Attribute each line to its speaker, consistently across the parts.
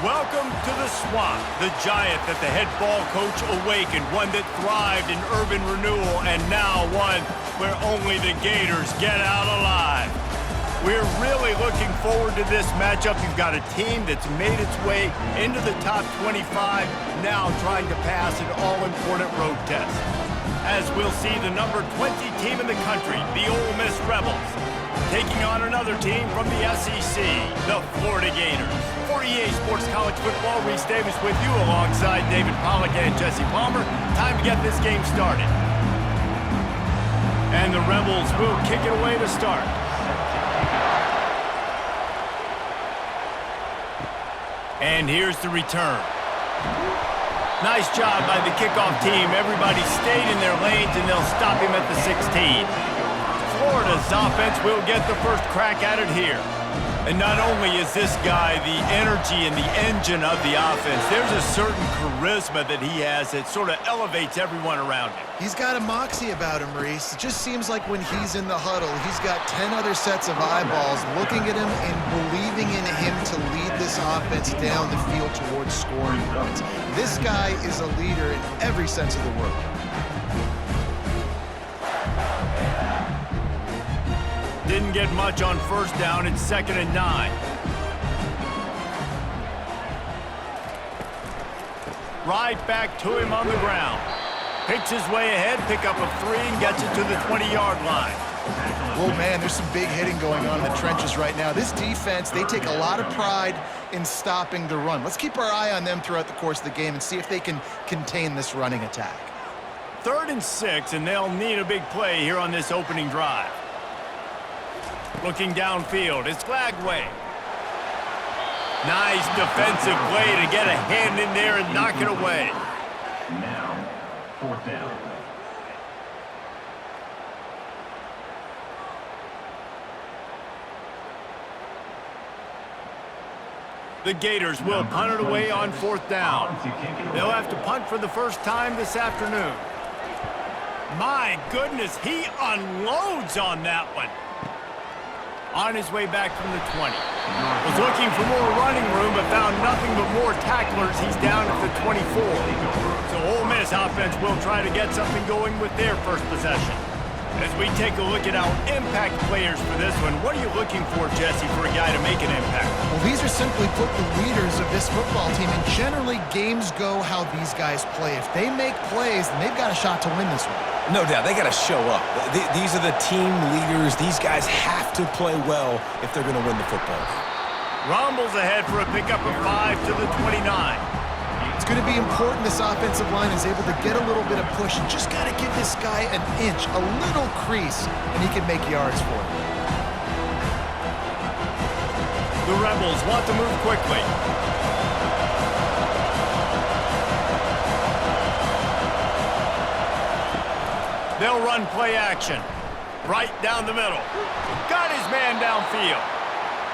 Speaker 1: Welcome to the Swamp, the giant that the head ball coach awakened, one that thrived in urban renewal, and now one where only the Gators get out alive. We're really looking forward to this matchup. You've got a team that's made its way into the top 25, now trying to pass an all-important road test. As we'll see the number 20 team in the country, the Ole Miss Rebels, taking on another team from the SEC, the Florida Gators. For EA Sports College Football, Reese Davis with you alongside David Pollack and Jesse Palmer. Time to get this game started. And the Rebels will kick it away to start. And here's the return. Nice job by the kickoff team. Everybody stayed in their lanes, and they'll stop him at the 16. Florida's offense will get the first crack at it here. And not only is this guy the energy and the engine of the offense, there's a certain charisma that he has that sort of elevates everyone around him.
Speaker 2: He's got a moxie about him, Reese. It just seems like when he's in the huddle, he's got 10 other sets of eyeballs looking at him and believing in him to lead this offense down the field towards scoring points. This guy is a leader in every sense of the word.
Speaker 1: Didn't get much on first down. It's 2nd and 9. Right back to him on the ground. Picks his way ahead, pick up a 3, and gets it to the 20-yard line.
Speaker 2: Oh, man, there's some big hitting going on in the trenches right now. This defense, they take a lot of pride in stopping the run. Let's keep our eye on them throughout the course of the game and see if they can contain this running attack.
Speaker 1: 3rd and 6, and they'll need a big play here on this opening drive. Looking downfield, it's Lagway. Nice defensive play to get a hand in there and knock it away.
Speaker 3: Now, 4th down.
Speaker 1: The Gators will punt it away on 4th down. They'll have to punt for the first time this afternoon. My goodness, he unloads on that one. On his way back from the 20. Was looking for more running room, but found nothing but more tacklers. He's down at the 24. So Ole Miss offense will try to get something going with their first possession. As we take a look at our impact players for this one, what are you looking for, Jesse, for a guy to make an impact?
Speaker 2: Well, these are simply put the leaders of this football team, and generally games go how these guys play. If they make plays, then they've got a shot to win this one.
Speaker 4: No doubt, they got to show up. These are the team leaders. These guys have to play well if they're going to win the football game.
Speaker 1: Rumbles ahead for a pickup of 5 to the 29.
Speaker 2: It's going to be important this offensive line is able to get a little bit of push. You just got to give this guy an inch, a little crease, and he can make yards for it.
Speaker 1: The Rebels want to move quickly. They'll run play action. Right down the middle. Got his man downfield.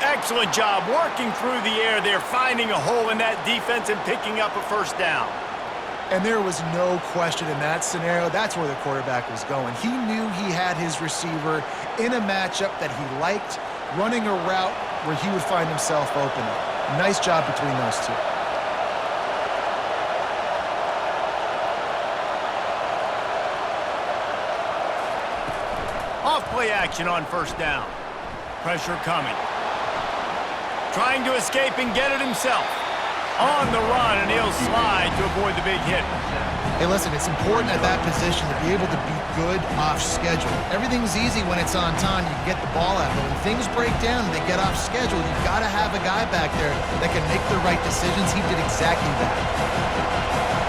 Speaker 1: Excellent job working through the air there, finding a hole in that defense and picking up a first down.
Speaker 2: And there was no question in that scenario. That's where the quarterback was going. He knew he had his receiver in a matchup that he liked, running a route where he would find himself open. Nice job between those two.
Speaker 1: Off play action on first down. Pressure coming. Trying to escape and get it himself. On the run, and he'll slide to avoid the big hit.
Speaker 2: Hey, listen, it's important at that position to be able to be good off schedule. Everything's easy when it's on time. You can get the ball out. But when things break down and they get off schedule, you've got to have a guy back there that can make the right decisions. He did exactly that.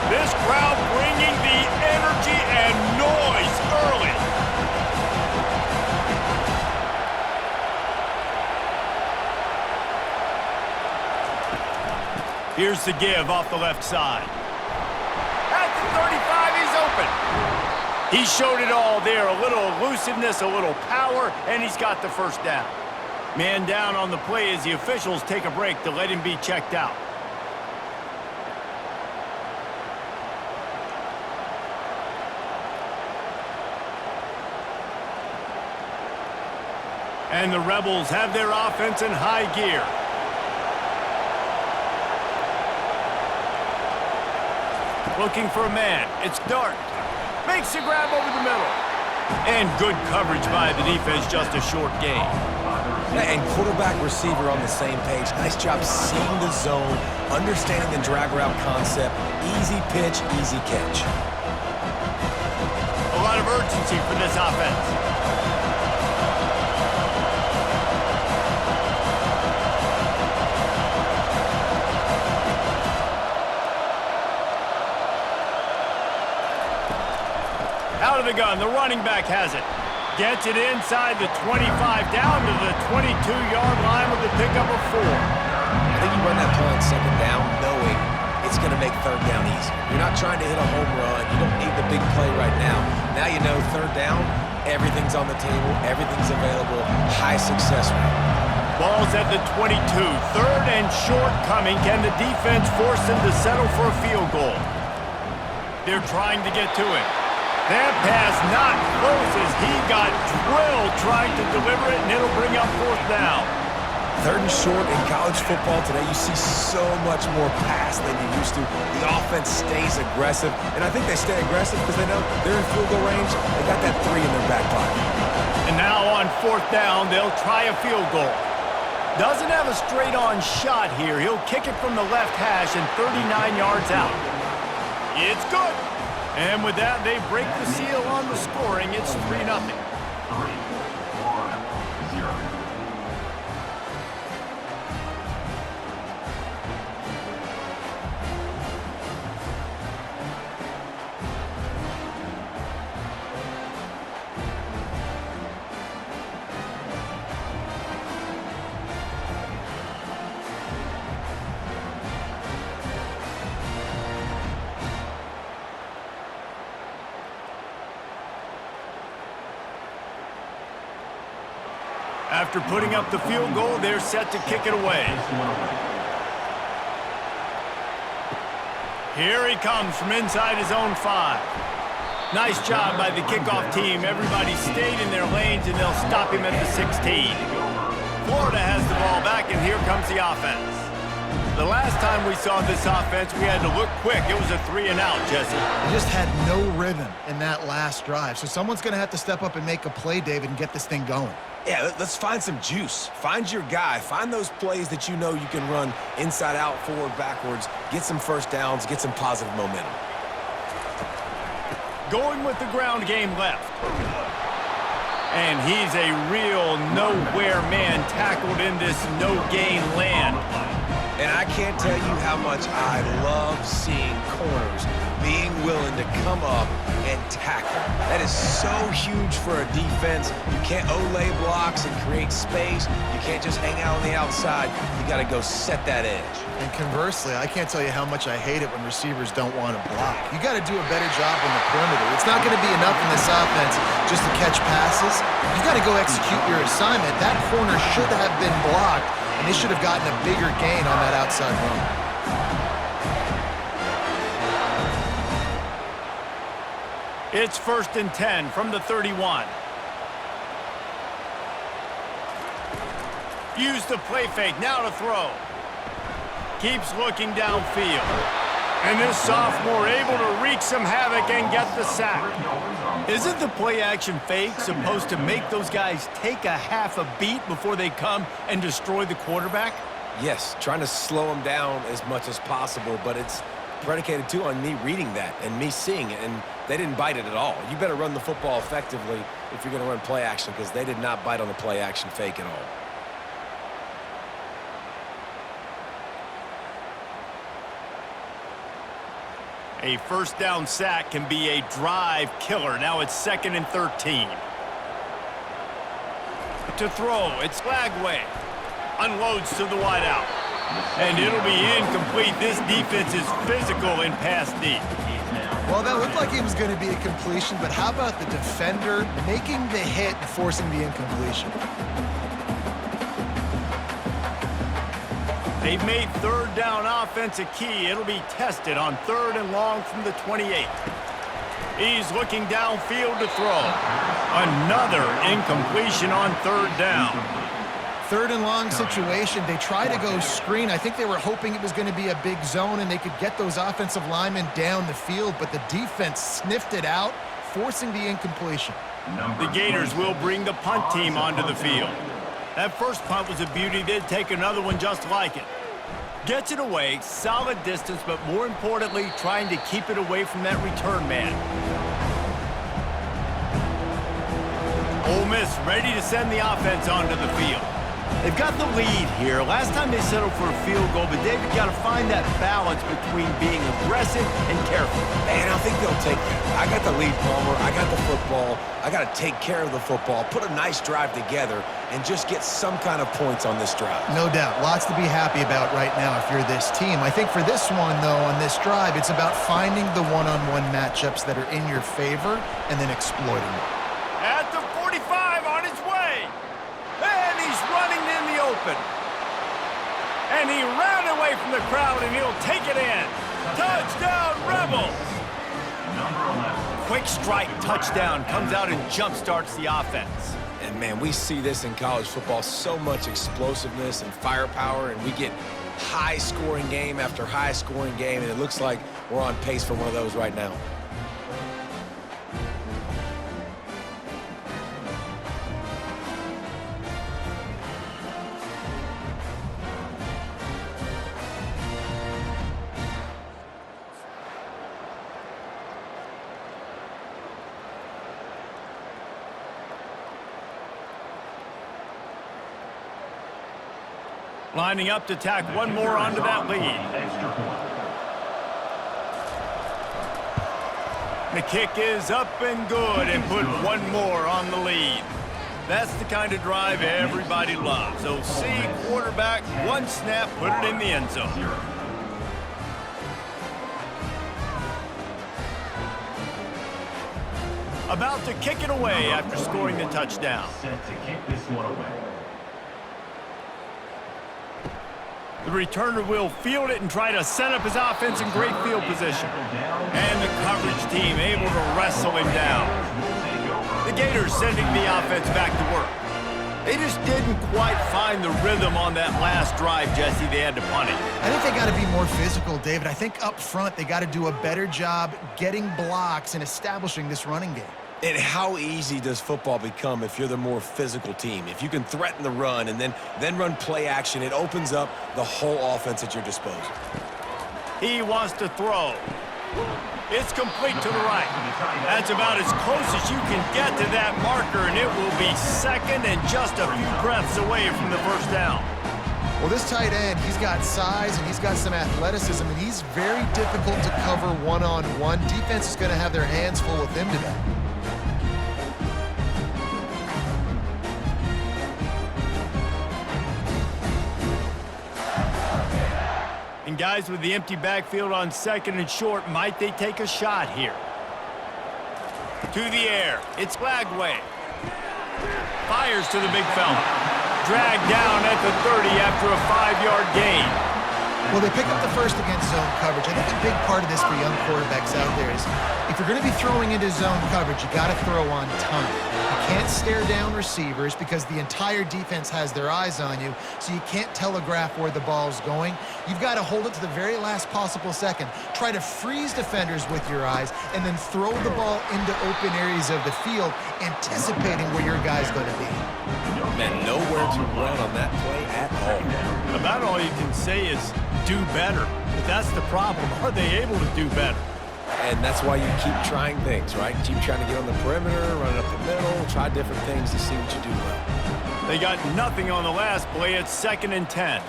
Speaker 1: This crowd bringing the energy and noise early. Here's the give off the left side. At the 35, he's open. He showed it all there. A little elusiveness, a little power, and he's got the first down. Man down on the play as the officials take a break to let him be checked out. And the Rebels have their offense in high gear. Looking for a man. It's Dart. Makes the grab over the middle. And good coverage by the defense, just a short gain.
Speaker 4: And quarterback receiver on the same page. Nice job seeing the zone, understanding the drag route concept. Easy pitch, easy catch.
Speaker 1: A lot of urgency for this offense. Out of the gun, the running back has it. Gets it inside the 25, down to the 22-yard line with the pickup of 4.
Speaker 4: I think you run that play on second down knowing it's going to make third down easy. You're not trying to hit a home run. You don't need the big play right now. Now you know third down, everything's on the table, everything's available, high success rate.
Speaker 1: Ball's at the 22, third and short coming. Can the defense force them to settle for a field goal? They're trying to get to it. That pass not close as he got drilled trying to deliver it, and it'll bring up fourth down.
Speaker 4: Third and short in college football today, you see so much more pass than you used to. The offense stays aggressive, and I think they stay aggressive because they know they're in field goal range. They got that 3 in their back pocket.
Speaker 1: And now on fourth down, they'll try a field goal. Doesn't have a straight-on shot here. He'll kick it from the left hash and 39 yards out. It's good. And with that, they break the seal on the scoring. It's 3-0.
Speaker 3: 3-1-0.
Speaker 1: After putting up the field goal, they're set to kick it away. Here he comes from inside his own 5. Nice job by the kickoff team. Everybody stayed in their lanes, and they'll stop him at the 16. Florida has the ball back, and here comes the offense. The last time we saw this offense, we had to look quick. It was a 3-and-out, Jesse.
Speaker 2: They just had no rhythm in that last drive. So someone's going to have to step up and make a play, David, and get this thing going.
Speaker 4: Yeah, let's find some juice. Find your guy. Find those plays that you know you can run inside out, forward, backwards. Get some first downs. Get some positive momentum.
Speaker 1: Going with the ground game left. And he's a real nowhere man tackled in this no-gain land.
Speaker 4: And I can't tell you how much I love seeing corners being willing to come up and tackle. That is so huge for a defense. You can't olay blocks and create space. You can't just hang out on the outside. You got to go set that edge.
Speaker 2: And conversely, I can't tell you how much I hate it when receivers don't want to block. You got to do a better job on the perimeter. It's not going to be enough in this offense just to catch passes. You got to go execute your assignment. That corner should have been blocked, and they should have gotten a bigger gain on that outside run.
Speaker 1: It's 1st and 10 from the 31. Use the play fake, now to throw. Keeps looking downfield. And this sophomore able to wreak some havoc and get the sack. Isn't the play action fake supposed to make those guys take a half a beat before they come and destroy the quarterback?
Speaker 4: Yes, trying to slow them down as much as possible, but it's predicated too on me reading that and me seeing it, and they didn't bite it at all. You better run the football effectively if you're going to run play action, because they did not bite on the play action fake at all.
Speaker 1: A first down sack can be a drive killer. Now it's 2nd and 13. To throw, it's Lagway. Unloads to the wideout. And it'll be incomplete. This defense is physical in pass deep.
Speaker 2: Well, that looked like it was going to be a completion, but how about the defender making the hit and forcing the incompletion?
Speaker 1: They've made third down offense a key. It'll be tested on 3rd and long from the 28. He's looking downfield to throw. Another incompletion on 3rd down.
Speaker 2: third and long situation. They try to go screen. I think they were hoping it was going to be a big zone and they could get those offensive linemen down the field, but the defense sniffed it out, forcing the incompletion.
Speaker 1: The Gators will bring the punt team onto the field. That first punt was a beauty. They'd take another one just like it. Gets it away, solid distance, but more importantly, trying to keep it away from that return man. Ole Miss ready to send the offense onto the field. They've got the lead here. Last time they settled for a field goal, but they've got to find that balance between being aggressive and careful.
Speaker 4: Man, I think they'll take that. I got the lead, Palmer. I got the football. I got to take care of the football, put a nice drive together, and just get some kind of points on this drive.
Speaker 2: No doubt. Lots to be happy about right now if you're this team. I think for this one, though, on this drive, it's about finding the one-on-one matchups that are in your favor and then exploiting them.
Speaker 1: At the 45 on his way. And he's running in the open. And he ran away from the crowd, and he'll take it in. Touchdown, Rebels! Quick strike touchdown comes out and jump-starts the offense.
Speaker 4: And, man, we see this in college football, so much explosiveness and firepower, and we get high-scoring game after high-scoring game, and it looks like we're on pace for one of those right now.
Speaker 1: Lining up to tack one more onto that lead. The kick is up and good and put one more on the lead. That's the kind of drive everybody loves. OC, quarterback, one snap, put it in the end zone. About to kick it away after scoring the touchdown.
Speaker 3: Set to kick this one away.
Speaker 1: The returner will field it and try to set up his offense in great field position. And the coverage team able to wrestle him down. The Gators sending the offense back to work. They just didn't quite find the rhythm on that last drive, Jesse. They had to punt it.
Speaker 2: I think they got to be more physical, David. I think up front they got to do a better job getting blocks and establishing this running game.
Speaker 4: And how easy does football become if you're the more physical team? If you can threaten the run and then run play action, it opens up the whole offense at your disposal.
Speaker 1: He wants to throw. It's complete to the right. That's about as close as you can get to that marker, and it will be second and just a few breaths away from the first down.
Speaker 2: Well, this tight end, he's got size and he's got some athleticism, and he's very difficult to cover one-on-one. Defense is going to have their hands full with him today.
Speaker 1: And guys with the empty backfield on second and short, might they take a shot here? To the air, it's Lagway. Fires to the big fella. Dragged down at the 30 after a 5-yard gain.
Speaker 2: Well, they pick up the first against zone coverage. I think a big part of this for young quarterbacks out there is if you're going to be throwing into zone coverage, you got to throw on time. You can't stare down receivers because the entire defense has their eyes on you, so you can't telegraph where the ball's going. You've got to hold it to the very last possible second. Try to freeze defenders with your eyes and then throw the ball into open areas of the field, anticipating where your guy's going to be.
Speaker 4: Man, nowhere to run on that play at all.
Speaker 1: About all you can say is do better. But that's the problem. Are they able to do better?
Speaker 4: And that's why you keep trying things, right? Keep trying to get on the perimeter, run it up the middle, try different things to see what you do well.
Speaker 1: They got nothing on the last play. It's 2nd and 10.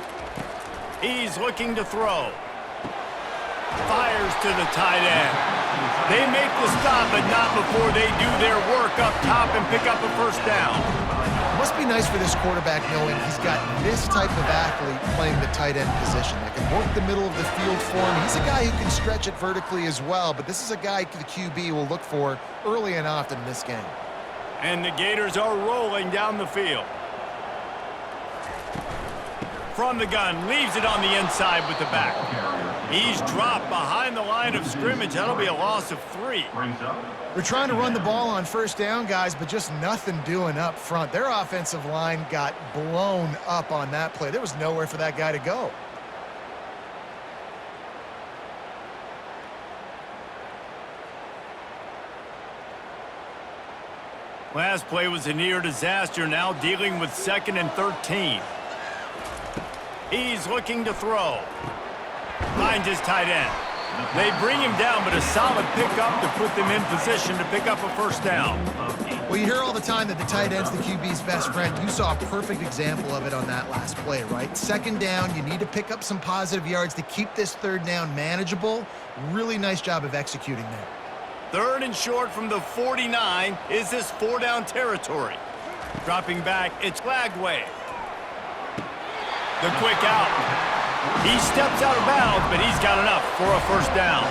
Speaker 1: He's looking to throw. Fires to the tight end. They make the stop, but not before they do their work up top and pick up a first down.
Speaker 2: It must be nice for this quarterback knowing he's got this type of athlete playing the tight end position that can work the middle of the field for him. He's a guy who can stretch it vertically as well, but this is a guy the QB will look for early and often in this game.
Speaker 1: And the Gators are rolling down the field. From the gun, leaves it on the inside with the back. He's dropped behind the line of scrimmage. That'll be a loss of 3.
Speaker 3: Brings up
Speaker 2: They're trying to run the ball on first down, guys, but just nothing doing up front. Their offensive line got blown up on that play. There was nowhere for that guy to go.
Speaker 1: Last play was a near disaster, now dealing with 2nd and 13. He's looking to throw. Finds his tight end. They bring him down, but a solid pickup to put them in position to pick up a first down.
Speaker 2: Well, you hear all the time that the tight end's the QB's best friend. You saw a perfect example of it on that last play, right? 2nd down, you need to pick up some positive yards to keep this 3rd down manageable. Really nice job of executing there.
Speaker 1: 3rd and short from the 49. Is this 4-down territory? Dropping back, it's Lagway. The quick out. He steps out of bounds, but he's got enough for a first down.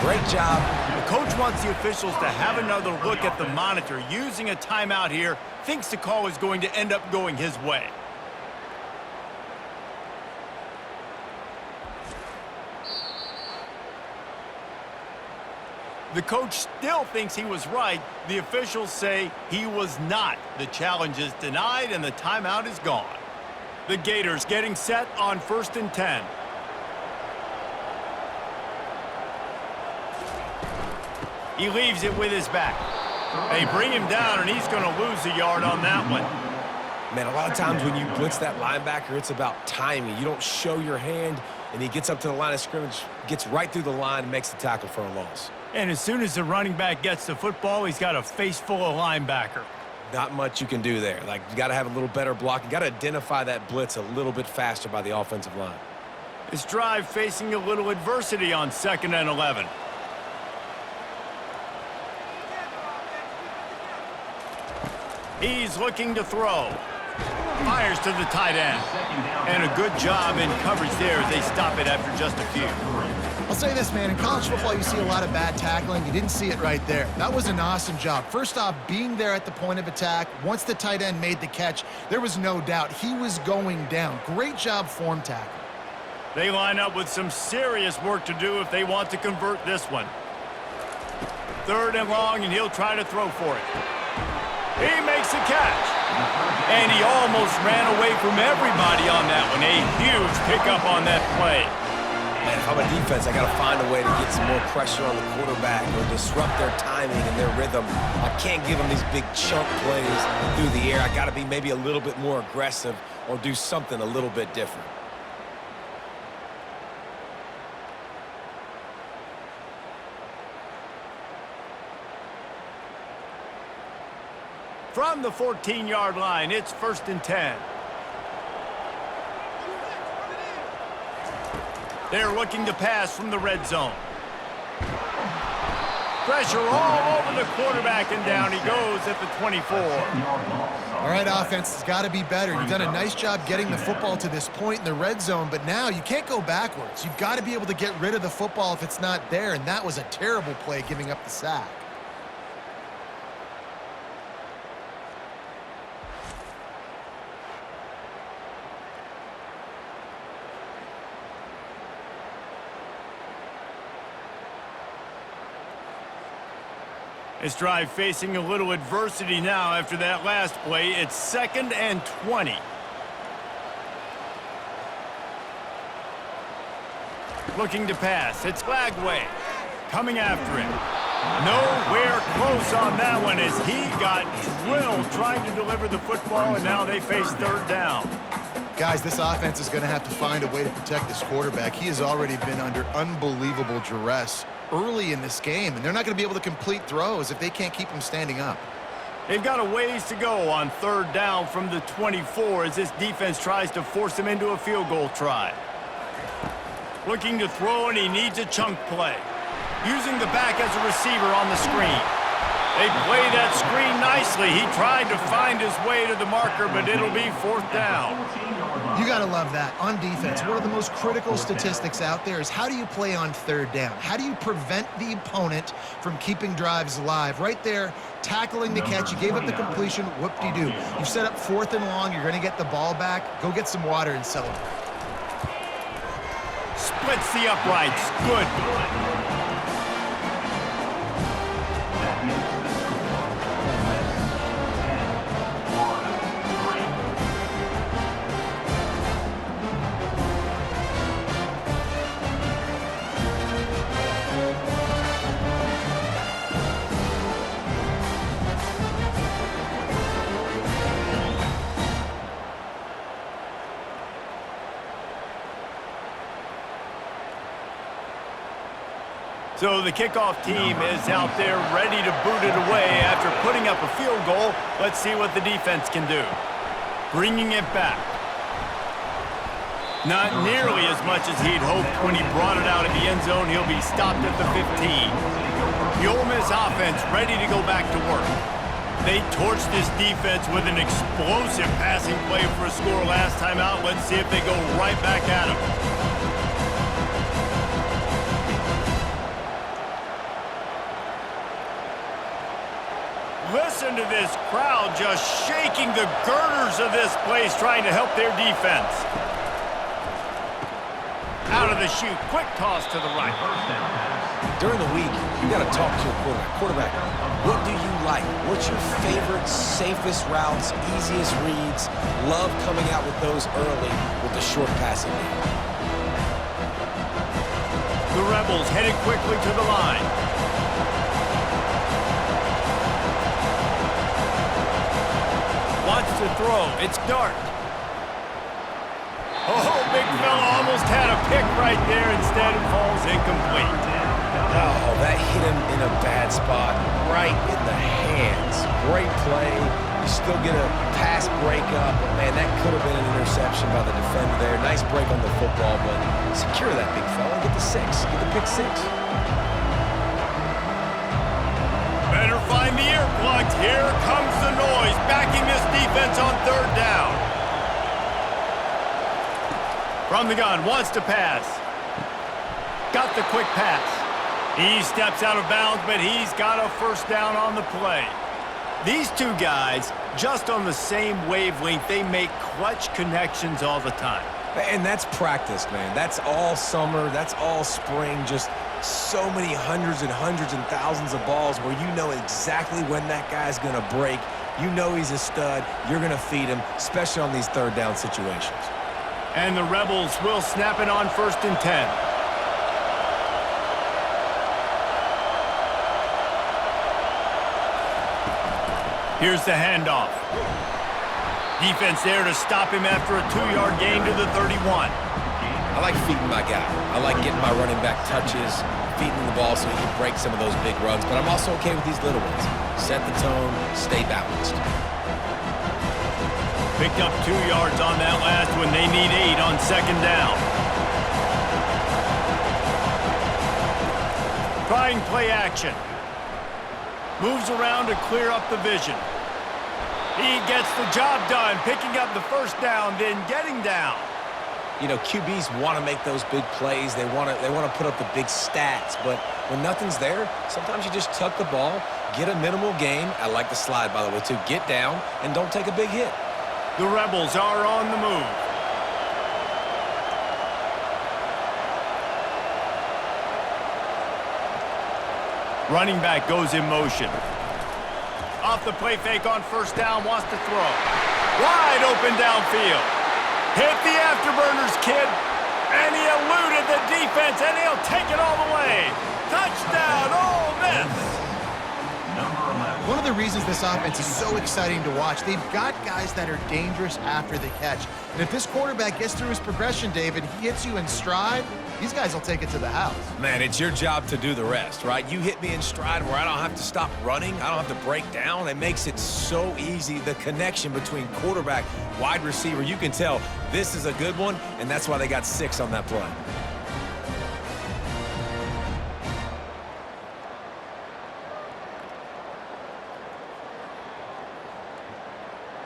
Speaker 4: Great job.
Speaker 1: The coach wants the officials to have another look at the monitor. Using a timeout here, thinks the call is going to end up going his way. The coach still thinks he was right. The officials say he was not. The challenge is denied, and the timeout is gone. The Gators getting set on 1st and 10. He leaves it with his back. They bring him down, and he's going to lose a yard on that one.
Speaker 4: Man, a lot of times when you blitz that linebacker, it's about timing. You don't show your hand, and he gets up to the line of scrimmage, gets right through the line, and makes the tackle for a loss.
Speaker 1: And as soon as the running back gets the football, he's got a face full of linebacker.
Speaker 4: Not much you can do there. Like, you got to have a little better block. You got to identify that blitz a little bit faster by the offensive line.
Speaker 1: This drive facing a little adversity on 2nd and 11. He's looking to throw. Fires to the tight end. And a good job in coverage there as they stop it after just a few.
Speaker 2: I'll say this, man. In college football, you see a lot of bad tackling. You didn't see it right there. That was an awesome job. First off, being there at the point of attack. Once the tight end made the catch, there was no doubt he was going down. Great job form tackle.
Speaker 1: They line up with some serious work to do if they want to convert this one. 3rd and long, and he'll try to throw for it. He makes the catch. And he almost ran away from everybody on that one. A huge pickup on that play.
Speaker 4: Man, if I'm a defense, I got to find a way to get some more pressure on the quarterback or disrupt their timing and their rhythm. I can't give them these big chunk plays through the air. I got to be maybe a little bit more aggressive or do something a little bit different.
Speaker 1: From the 14-yard line, it's 1st and 10. They're looking to pass from the red zone. Pressure all over the quarterback, and down he goes at the 24.
Speaker 2: All right, offense has got to be better. You've done a nice job getting the football to this point in the red zone, but now you can't go backwards. You've got to be able to get rid of the football if it's not there, and that was a terrible play giving up the sack.
Speaker 1: This drive facing a little adversity now after that last play. It's 2nd and 20. Looking to pass. It's Lagway. Coming after him. Nowhere close on that one as he got drilled trying to deliver the football, and now they face 3rd down.
Speaker 2: Guys, this offense is going to have to find a way to protect this quarterback. He has already been under unbelievable duress early in this game, and they're not going to be able to complete throws if they can't keep him standing up.
Speaker 1: They've got a ways to go on 3rd down from the 24 as this defense tries to force him into a field goal try. Looking to throw, and he needs a chunk play. Using the back as a receiver on the screen. They play that screen nicely. He tried to find his way to the marker, but it'll be 4th down.
Speaker 2: You got to love that. On defense, one of the most critical statistics out there is how do you play on 3rd down? How do you prevent the opponent from keeping drives alive? Right there, tackling the catch. You gave up the completion. Whoop-de-doo. You set up 4th and long. You're going to get the ball back. Go get some water and celebrate.
Speaker 1: Splits the uprights. Good.
Speaker 3: That makes the score. Ole Miss 10, Florida 3.
Speaker 1: So the kickoff team is out there ready to boot it away after putting up a field goal. Let's see what the defense can do. Bringing it back. Not nearly as much as he'd hoped when he brought it out of the end zone. He'll be stopped at the 15. The Ole Miss offense ready to go back to work. They torched this defense with an explosive passing play for a score last time out. Let's see if they go right back at him. Listen to this crowd just shaking the girders of this place trying to help their defense. Out of the chute, quick toss to the right.
Speaker 4: During the week, you got to talk to your quarterback. Quarterback, what do you like? What's your favorite, safest routes, easiest reads? Love coming out with those early with the short passing game.
Speaker 1: The Rebels headed quickly to the line. Wants to throw. It's Dart. Oh, big fella almost had a pick right there. Instead, it falls incomplete.
Speaker 4: Oh, that hit him in a bad spot, right in the hands. Great play. You still get a pass breakup, but man, that could have been an interception by the defender there. Nice break on the football, but secure that big fella. Get the 6. Get the pick 6.
Speaker 1: Better find the earplugs. Here comes the noise, backing this defense on third down. From the gun, wants to pass. Got the quick pass. He steps out of bounds, but he's got a first down on the play. These two guys, just on the same wavelength, they make clutch connections all the time.
Speaker 4: And that's practice, man. That's all summer. That's all spring. Just so many hundreds and thousands of balls where you know exactly when that guy's going to break. You know he's a stud. You're going to feed him, especially on these third down situations.
Speaker 1: And the Rebels will snap it on 1st and 10. Here's the handoff. Defense there to stop him after a 2-yard gain to the 31.
Speaker 4: I like feeding my guy. I like getting my running back touches, feeding the ball so he can break some of those big runs, but I'm also okay with these little ones. Set the tone, stay balanced.
Speaker 1: Picked up 2 yards on that last one. They need 8 on 2nd down. Trying play action. Moves around to clear up the vision. He gets the job done, picking up the first down, then getting down.
Speaker 4: You know, QBs want to make those big plays. They want to put up the big stats, but when nothing's there, sometimes you just tuck the ball, get a minimal gain. I like the slide, by the way, too. Get down and don't take a big hit.
Speaker 1: The Rebels are on the move. Running back goes in motion. Off the play fake on 1st down, wants to throw. Wide open downfield. Hit the afterburners, kid. And he eluded the defense, and he'll take it all the way. Touchdown, Ole Miss.
Speaker 2: One of the reasons this offense is so exciting to watch, they've got guys that are dangerous after the catch. And if this quarterback gets through his progression, David, he hits you in stride, these guys will take it to the house.
Speaker 4: Man, it's your job to do the rest, right? You hit me in stride where I don't have to stop running. I don't have to break down. It makes it so easy. The connection between quarterback, wide receiver, you can tell this is a good one, and that's why they got 6 on that play.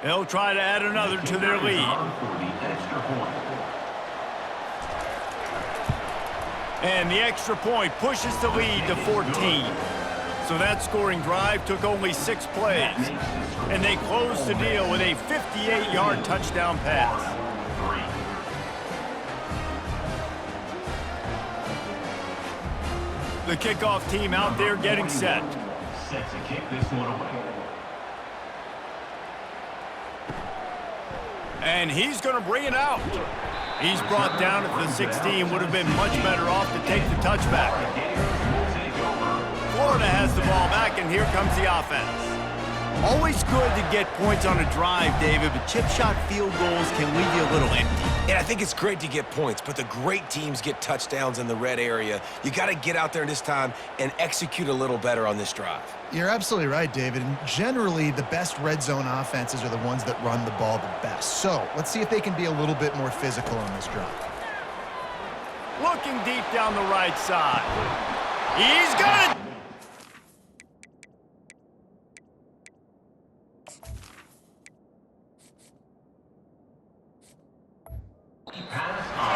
Speaker 1: They'll try to add another to their lead. And the extra point pushes the lead to 14. So that scoring drive took only 6 plays. And they closed the deal with a 58-yard touchdown pass. The kickoff team out there getting set.
Speaker 3: Set to kick this one away.
Speaker 1: And he's going to bring it out. He's brought down at the 16. Would have been much better off to take the touchback. Florida has the ball back, and here comes the offense. Always good to get points on a drive, David, but chip shot field goals can leave you a little empty.
Speaker 4: And I think it's great to get points, but the great teams get touchdowns in the red area. You got to get out there this time and execute a little better on this drive.
Speaker 2: You're absolutely right, David. And generally, the best red zone offenses are the ones that run the ball the best. So let's see if they can be a little bit more physical on this drive.
Speaker 1: Looking deep down the right side. He's got it!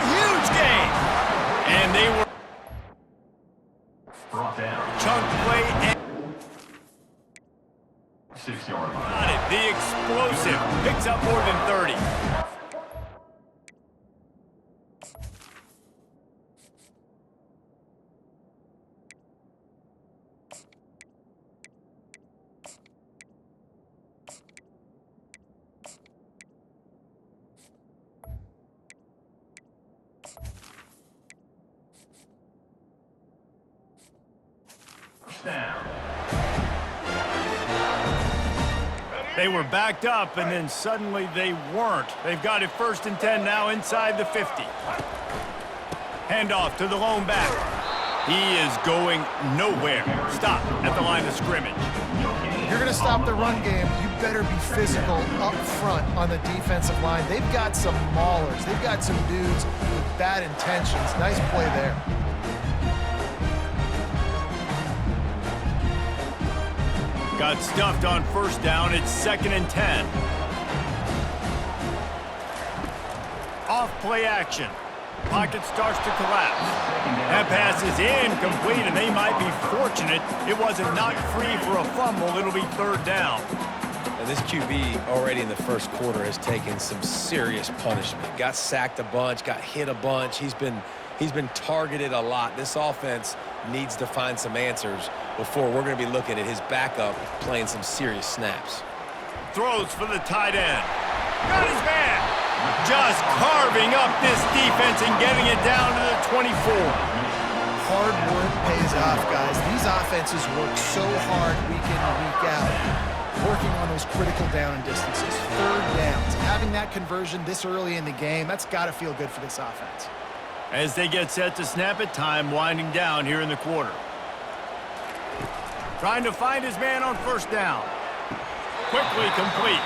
Speaker 1: Huge gain! And they were
Speaker 3: Brought down.
Speaker 1: chunk play and
Speaker 3: 6-yard line.
Speaker 1: got it. The explosive picks up more than 30.
Speaker 3: Down.
Speaker 1: They were backed up, and then suddenly they weren't. They've got it 1st and 10 now inside the 50. Handoff to the lone back. He is going nowhere. Stop at the line of scrimmage.
Speaker 2: If you're going to stop the run game, you better be physical up front on the defensive line. They've got some maulers. They've got some dudes with bad intentions. Nice play there.
Speaker 1: Got stuffed on 1st down. It's 2nd and 10. Off play action. Pocket starts to collapse. That pass is incomplete, and they might be fortunate it wasn't knocked free for a fumble. It'll be 3rd down.
Speaker 4: And this QB already in the first quarter has taken some serious punishment. Got sacked a bunch, got hit a bunch. He's been targeted a lot. This offense needs to find some answers before we're going to be looking at his backup playing some serious snaps.
Speaker 1: Throws for the tight end. Got his man. Just carving up this defense and getting it down to the 24.
Speaker 2: Hard work pays off, guys. These offenses work so hard week in and week out, working on those critical down and distances. 3rd downs. Having that conversion this early in the game, that's got to feel good for this offense.
Speaker 1: As they get set to snap it, time winding down here in the quarter. Trying to find his man on 1st down. Quickly complete.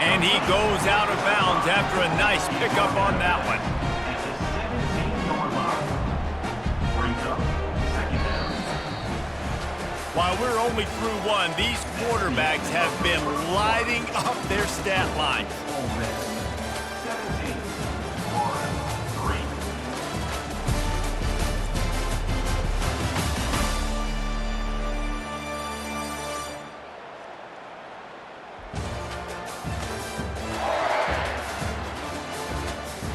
Speaker 1: And he goes out of bounds after a nice pickup on that one.
Speaker 3: At the 17-yard line. Brings up 2nd down.
Speaker 1: While we're only through one, these quarterbacks have been lighting up their stat lines.
Speaker 3: Ole Miss. 17. Florida. 3.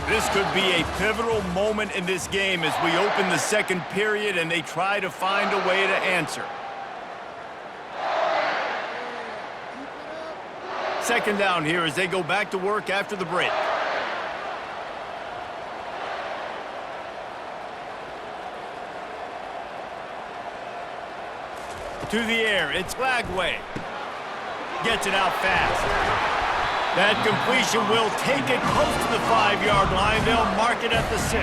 Speaker 1: This could be a pivotal moment in this game as we open the 2nd period and they try to find a way to answer. 2nd down here as they go back to work after the break. To the air, it's Lagway. Gets it out fast. That completion will take it close to the 5-yard line. They'll mark it at the 6.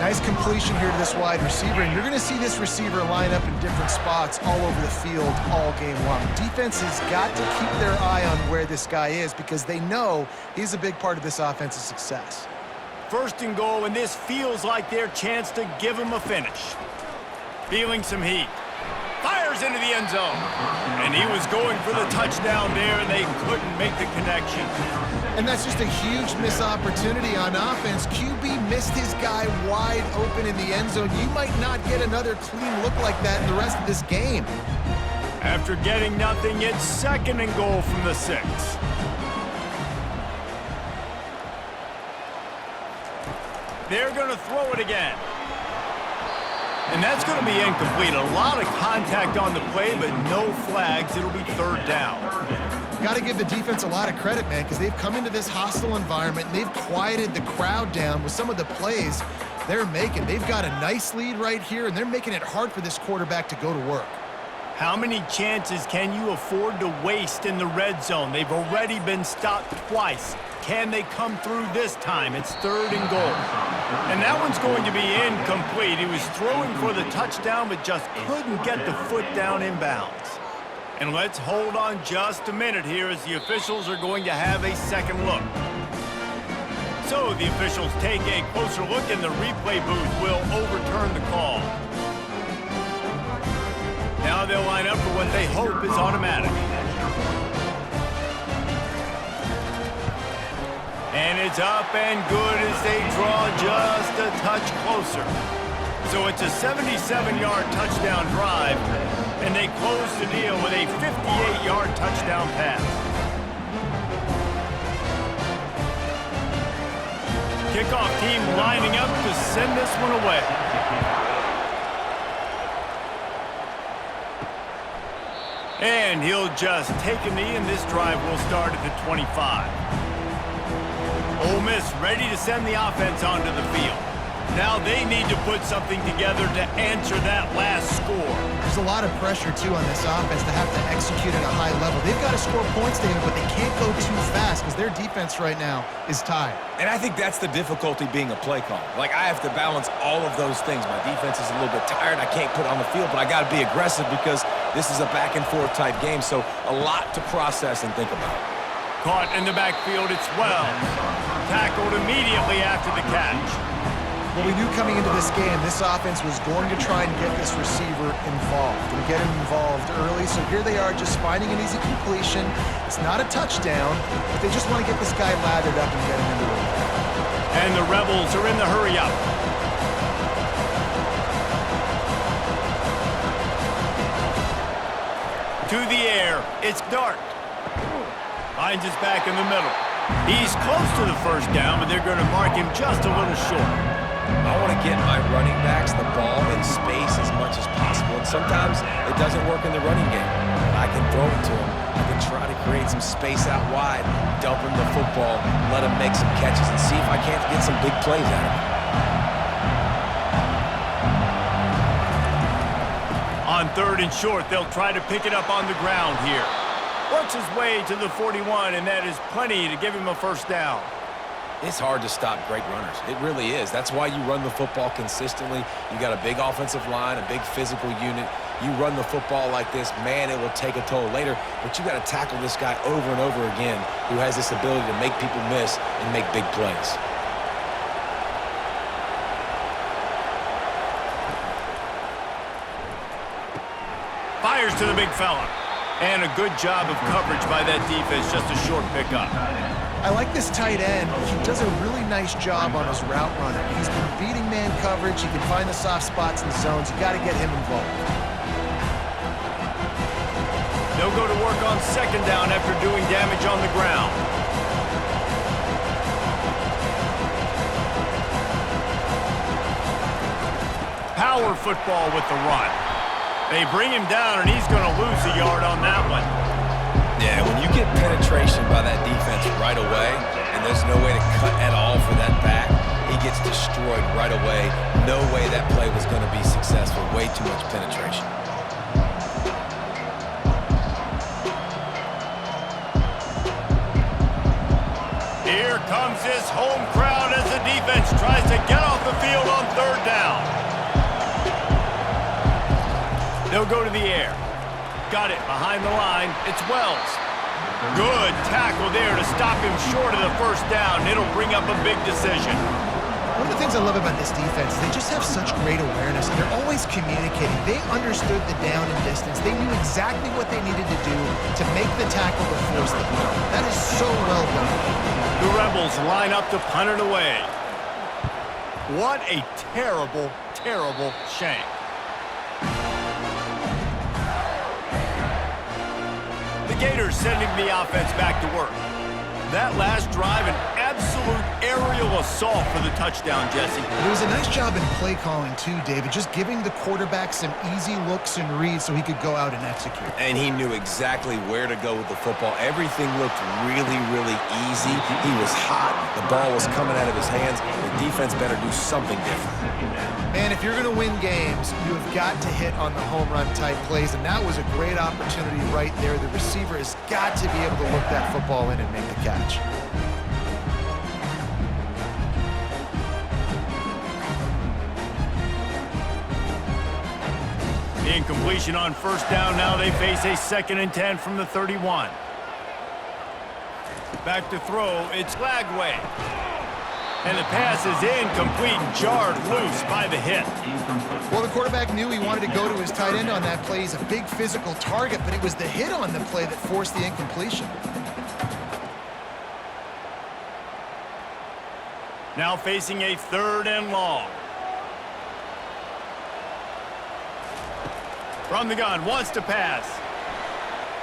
Speaker 2: Nice completion here to this wide receiver, and you're going to see this receiver line up in different spots all over the field all game long. Defense has got to keep their eye on where this guy is because they know he's a big part of this offense's success.
Speaker 1: 1st and goal, and this feels like their chance to give him a finish. Feeling some heat. Fires into the end zone. And he was going for the touchdown there, and they couldn't make the connection.
Speaker 2: And that's just a huge missed opportunity on offense. QB missed his guy wide open in the end zone. You might not get another clean look like that in the rest of this game.
Speaker 1: After getting nothing, it's 2nd and goal from the 6. They're going to throw it again. And that's going to be incomplete. A lot of contact on the play, but no flags. It'll be third down.
Speaker 2: Got to give the defense a lot of credit, man, because they've come into this hostile environment and they've quieted the crowd down with some of the plays they're making. They've got a nice lead right here, and they're making it hard for this quarterback to go to work.
Speaker 1: How many chances can you afford to waste in the red zone? They've already been stopped twice. Can they come through this time? It's third and goal. And that one's going to be incomplete. He was throwing for the touchdown, but just couldn't get the foot down inbounds. And let's hold on just a minute here as the officials are going to have a second look. So the officials take a closer look, and the replay booth will overturn the call. Now they'll line up for what they hope is automatic. And it's up and good as they draw just a touch closer. So it's a 77-yard touchdown drive, and they close the deal with a 58-yard touchdown pass. Kickoff team lining up to send this one away. And he'll just take a knee, and this drive will start at the 25. Ole Miss ready to send the offense onto the field. Now they need to put something together to answer that last score.
Speaker 2: There's a lot of pressure, too, on this offense to have to execute at a high level. They've got to score points, David, but they can't go too fast because their defense right now is tired.
Speaker 4: And I think that's the difficulty being a play caller. Like, I have to balance all of those things. My defense is a little bit tired. I can't put it on the field, but I got to be aggressive because this is a back-and-forth type game, so a lot to process and think about.
Speaker 1: Caught in the backfield, it's Wells. Tackled immediately after the catch.
Speaker 2: Well, we knew coming into this game, this offense was going to try and get this receiver involved and get him involved early. So here they are just finding an easy completion. It's not a touchdown, but they just want to get this guy lathered up and get him into the lead.
Speaker 1: And the Rebels are in the hurry up. To the air, it's Dart. Finds his back in the middle. He's close to the first down, but they're going to mark him just a little short.
Speaker 4: I want to get my running backs the ball in space as much as possible. And sometimes it doesn't work in the running game. But I can throw it to him. I can try to create some space out wide, dump him the football, let him make some catches, and see if I can't get some big plays out of him.
Speaker 1: On third and short, they'll try to pick it up on the ground here. Works his way to the 41, and that is plenty to give him a first down.
Speaker 4: It's hard to stop great runners. It really is. That's why you run the football consistently. You got a big offensive line, a big physical unit. You run the football like this, man, it will take a toll later. But you got to tackle this guy over and over again who has this ability to make people miss and make big plays.
Speaker 1: Fires to the big fella. And a good job of coverage by that defense, just a short pickup.
Speaker 2: I like this tight end. He does a really nice job on his route runner. He's been beating man coverage. He can find the soft spots in the zones. You got to get him involved.
Speaker 1: They'll go to work on second down after doing damage on the ground. Power football with the run. They bring him down, and he's going to lose a yard on that one.
Speaker 4: Yeah, when you get penetration by that defense right away, and there's no way to cut at all for that back, he gets destroyed right away. No way that play was going to be successful. Way too much penetration.
Speaker 1: Here comes this home crowd as the defense tries to get off the field on third down. They'll go to the air. Got it behind the line. It's Wells. Good tackle there to stop him short of the first down. It'll bring up a big decision.
Speaker 2: One of the things I love about this defense is they just have such great awareness, and they're always communicating. They understood the down and distance. They knew exactly what they needed to do to make the tackle to force the punt. That is so well done.
Speaker 1: The Rebels line up to punt it away. What a terrible, terrible shank. The Gators sending the offense back to work. That last drive, an absolute aerial assault for the touchdown, Jesse.
Speaker 2: It was a nice job in play calling too, David, just giving the quarterback some easy looks and reads so he could go out and execute.
Speaker 4: And he knew exactly where to go with the football. Everything looked really, really easy. He was hot. The ball was coming out of his hands. The defense better do something different.
Speaker 2: Man, if you're going to win games, you have got to hit on the home run type plays, and that was a great opportunity right there. The receiver has got to be able to look that football in and make the catch.
Speaker 1: The incompletion on first down. Now they face a 2nd and 10 from the 31. Back to throw. It's Lagway. And the pass is incomplete, jarred loose by the hit.
Speaker 2: Well, the quarterback knew he wanted to go to his tight end on that play. He's a big physical target, but it was the hit on the play that forced the incompletion.
Speaker 1: Now facing a 3rd and long. From the gun, wants to pass.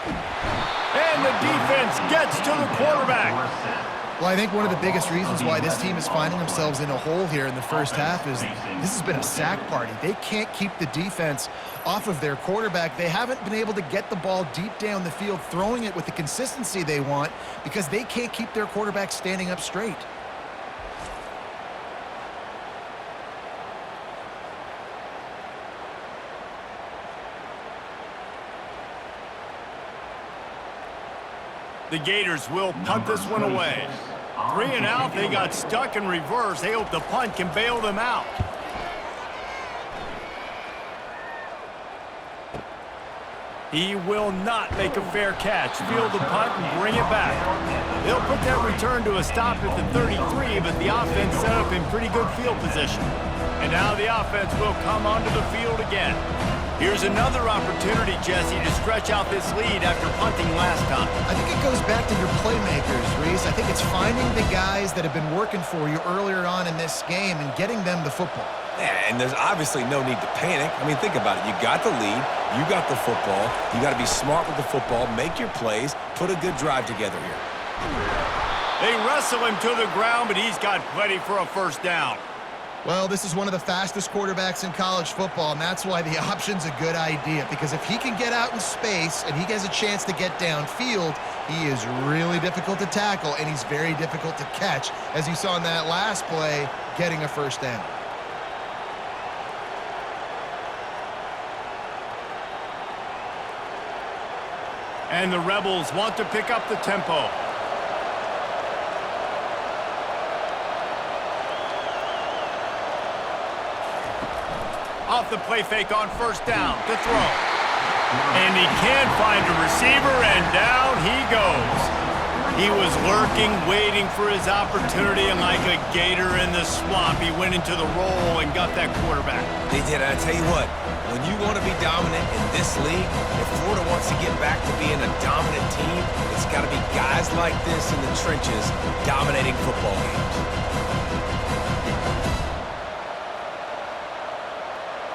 Speaker 1: And the defense gets to the quarterback.
Speaker 2: Well, I think one of the biggest reasons why this team is finding themselves in a hole here in the first half is this has been a sack party. They can't keep the defense off of their quarterback. They haven't been able to get the ball deep down the field, throwing it with the consistency they want because they can't keep their quarterback standing up straight.
Speaker 1: The Gators will punt this one away. 3 and out. They got stuck in reverse. They hope the punt can bail them out. He will not make a fair catch. Field the punt and bring it back. They'll put that return to a stop at the 33, but the offense set up in pretty good field position. And now the offense will come onto the field again. Here's another opportunity, Jesse, to stretch out this lead after punting last time.
Speaker 2: I think it goes back to your playmakers, Reese. I think it's finding the guys that have been working for you earlier on in this game and getting them the football.
Speaker 4: Yeah, and there's obviously no need to panic. I mean, think about it. You got the lead. You got the football. You got to be smart with the football, make your plays, put a good drive together here.
Speaker 1: They wrestle him to the ground, but he's got plenty for a first down.
Speaker 2: Well, this is one of the fastest quarterbacks in college football, and that's why the option's a good idea, because if he can get out in space and he has a chance to get downfield, he is really difficult to tackle, and he's very difficult to catch, as you saw in that last play, getting a first down.
Speaker 1: And the Rebels want to pick up the tempo. Off the play fake on first down to throw. And he can't find a receiver, and down he goes. He was lurking, waiting for his opportunity, and like a gator in the swamp, he went into the roll and got that quarterback.
Speaker 4: They did. I tell you what, when you want to be dominant in this league, if Florida wants to get back to being a dominant team, it's got to be guys like this in the trenches dominating football games.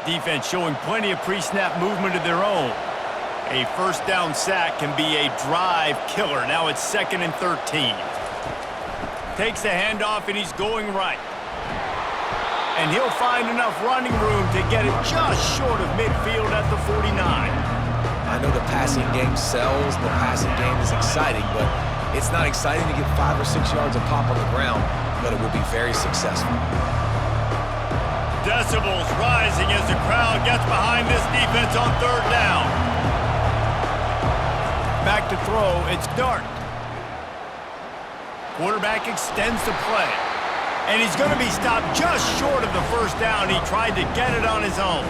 Speaker 1: Defense showing plenty of pre-snap movement of their own. A first down sack can be a drive killer. Now it's 2nd and 13. Takes the handoff, and he's going right. And he'll find enough running room to get it just short of midfield at the 49.
Speaker 4: I know the passing game sells, the passing game is exciting, but it's not exciting to get 5 or 6 yards of pop on the ground, but it will be very successful.
Speaker 1: Decibels rising as the crowd gets behind this defense on 3rd down. Back to throw, it's Dart. Quarterback extends the play. And he's going to be stopped just short of the first down. He tried to get it on his own.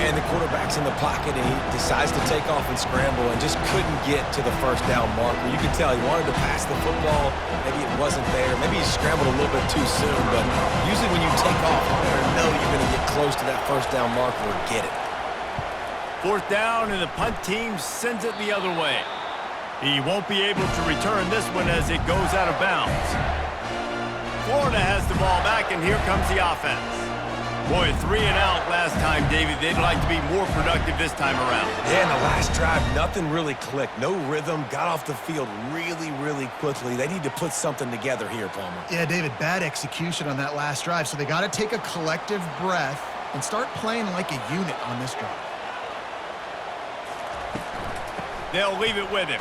Speaker 4: And the quarterback's in the pocket, and he decides to take off and scramble and just couldn't get to the first down marker. You could tell he wanted to pass the football. Maybe it wasn't there. Maybe he scrambled a little bit too soon. But usually when you take off, you better know you're going to get close to that first down marker or get it.
Speaker 1: 4th down, and the punt team sends it the other way. He won't be able to return this one as it goes out of bounds. Florida has the ball back back, and here comes the offense. Boy, 3 and out last time, David. They'd like to be more productive this time around.
Speaker 4: Yeah, in the last drive, nothing really clicked. No rhythm, got off the field really, really quickly. They need to put something together here, Palmer.
Speaker 2: Yeah, David, bad execution on that last drive, so they got to take a collective breath and start playing like a unit on this drive.
Speaker 1: They'll leave it with him.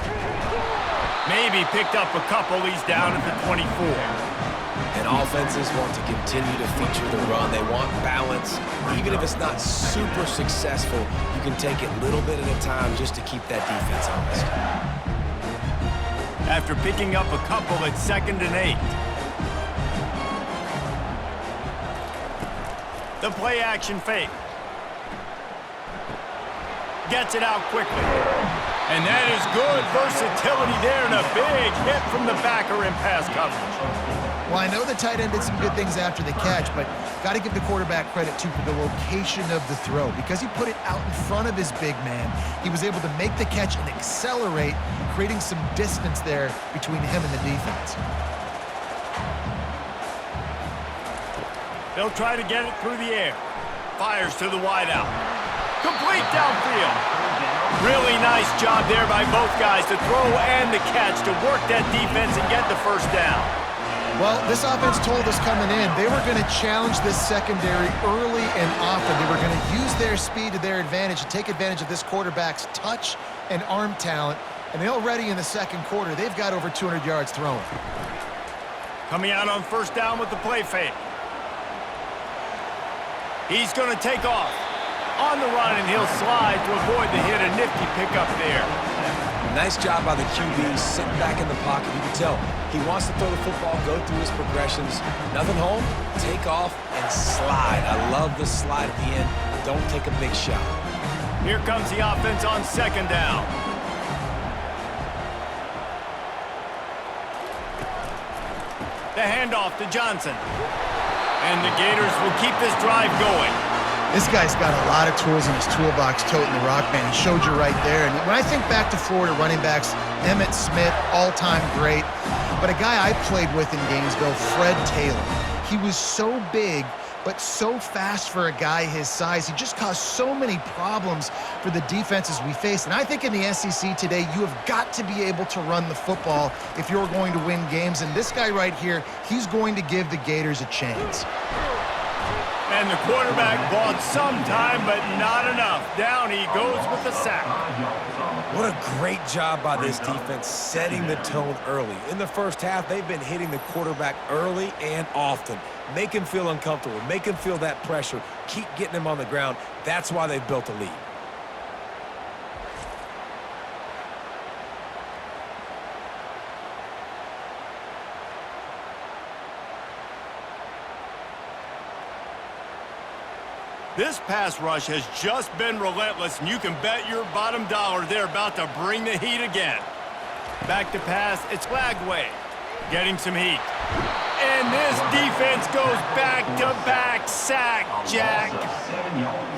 Speaker 1: Maybe picked up a couple. He's down at the 24.
Speaker 4: And offenses want to continue to feature the run. They want balance. Even if it's not super successful, you can take it little bit at a time just to keep that defense honest.
Speaker 1: After picking up a couple, it's 2nd and 8. The play action fake. Gets it out quickly. And that is good versatility there, and a big hit from the backer in pass coverage.
Speaker 2: Well, I know the tight end did some good things after the catch, but got to give the quarterback credit, too, for the location of the throw. Because he put it out in front of his big man, he was able to make the catch and accelerate, creating some distance there between him and the defense.
Speaker 1: They'll try to get it through the air. Fires to the wideout. Complete downfield. Really nice job there by both guys to throw and the catch to work that defense and get the first down.
Speaker 2: Well, this offense told us coming in they were going to challenge this secondary early and often. They were going to use their speed to their advantage and take advantage of this quarterback's touch and arm talent. And already in the second quarter, they've got over 200 yards thrown.
Speaker 1: Coming out on first down with the play fake. He's going to take off. On the run, and he'll slide to avoid the hit. A nifty pickup there.
Speaker 4: Nice job by the QB, sitting back in the pocket. You can tell he wants to throw the football, go through his progressions. Nothing home, take off, and slide. I love the slide at the end. Don't take a big shot.
Speaker 1: Here comes the offense on 2nd down. The handoff to Johnson. And the Gators will keep this drive going.
Speaker 2: This guy's got a lot of tools in his toolbox toting the rock band. He showed you right there. And when I think back to Florida running backs, Emmitt Smith, all-time great. But a guy I played with in Gainesville, Fred Taylor. He was so big, but so fast for a guy his size. He just caused so many problems for the defenses we faced. And I think in the SEC today, you have got to be able to run the football if you're going to win games. And this guy right here, he's going to give the Gators a chance.
Speaker 1: And the quarterback bought some time, but not enough. Down he goes with the sack.
Speaker 4: What a great job by this defense setting the tone early. In the first half, they've been hitting the quarterback early and often. Make him feel uncomfortable. Make him feel that pressure. Keep getting him on the ground. That's why they've built a lead.
Speaker 1: This pass rush has just been relentless, and you can bet your bottom dollar they're about to bring the heat again. Back to pass, it's Lagway, getting some heat. And this defense goes back-to-back sack, Jack.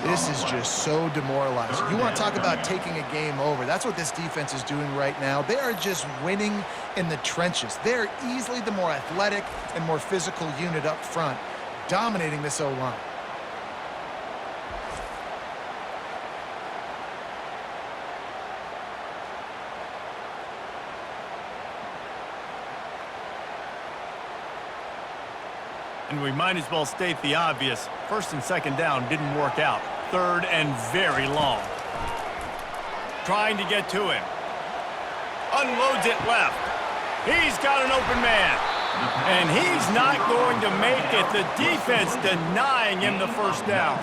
Speaker 2: This is just so demoralizing. You want to talk about taking a game over. That's what this defense is doing right now. They are just winning in the trenches. They're easily the more athletic and more physical unit up front, dominating this O-line.
Speaker 1: And we might as well state the obvious. 1st and 2nd down didn't work out. 3rd and very long. Trying to get to him. Unloads it left. He's got an open man. And he's not going to make it. The defense denying him the first down.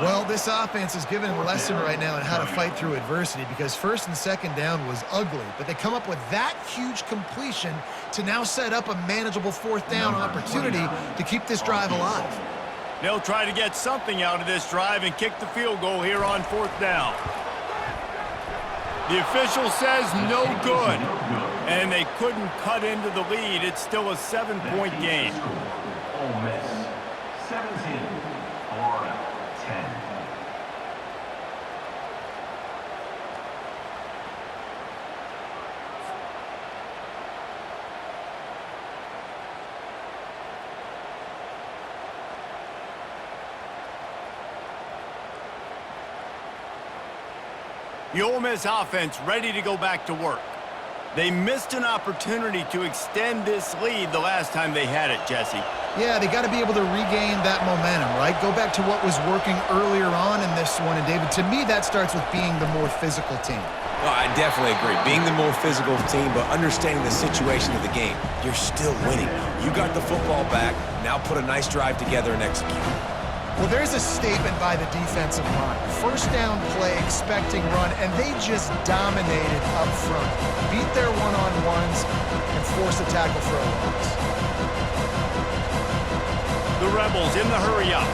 Speaker 2: Well, this offense is giving him a lesson right now on how to fight through adversity, because 1st and 2nd down was ugly, but they come up with that huge completion to now set up a manageable 4th down opportunity to keep this drive alive.
Speaker 1: They'll try to get something out of this drive and kick the field goal here on 4th down. The official says no good, and they couldn't cut into the lead. It's still a 7-point game.
Speaker 3: Ole Miss 17, Florida 10.
Speaker 1: The Ole Miss offense ready to go back to work. They missed an opportunity to extend this lead the last time they had it, Jesse.
Speaker 2: Yeah, they got to be able to regain that momentum, right? Go back to what was working earlier on in this one. And, David, to me, that starts with being the more physical team.
Speaker 4: Well, I definitely agree. Being the more physical team, but understanding the situation of the game, you're still winning. You got the football back. Now put a nice drive together and execute.
Speaker 2: Well, there's a statement by the defensive line. First down play, expecting run, and they just dominated up front. Beat their one-on-ones and forced a tackle for a loss.
Speaker 1: The Rebels in the hurry-up.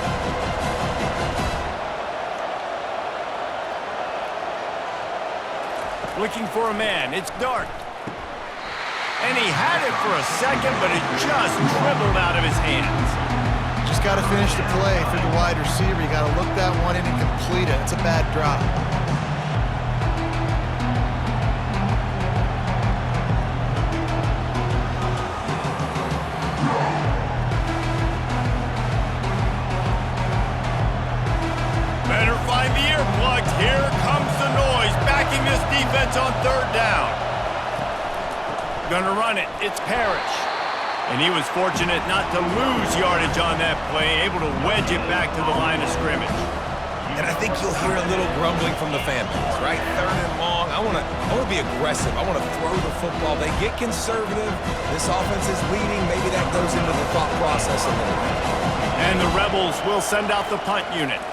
Speaker 1: Looking for a man. It's Dart. And he had it for a second, but it just dribbled out of his hands.
Speaker 2: Just got to finish the play for the wide receiver. You got to look that one in and complete it. It's a bad drop.
Speaker 1: Better find the earplugs. Here comes the noise, backing this defense on third down. Gonna run it. It's Parrish. And he was fortunate not to lose yardage on that play, able to wedge it back to the line of scrimmage.
Speaker 4: And I think you'll hear a little grumbling from the fan base, right? Third and long. I want to be aggressive. I want to throw the football. They get conservative. This offense is leading. Maybe that goes into the thought process a little bit.
Speaker 1: And the Rebels will send out the punt unit.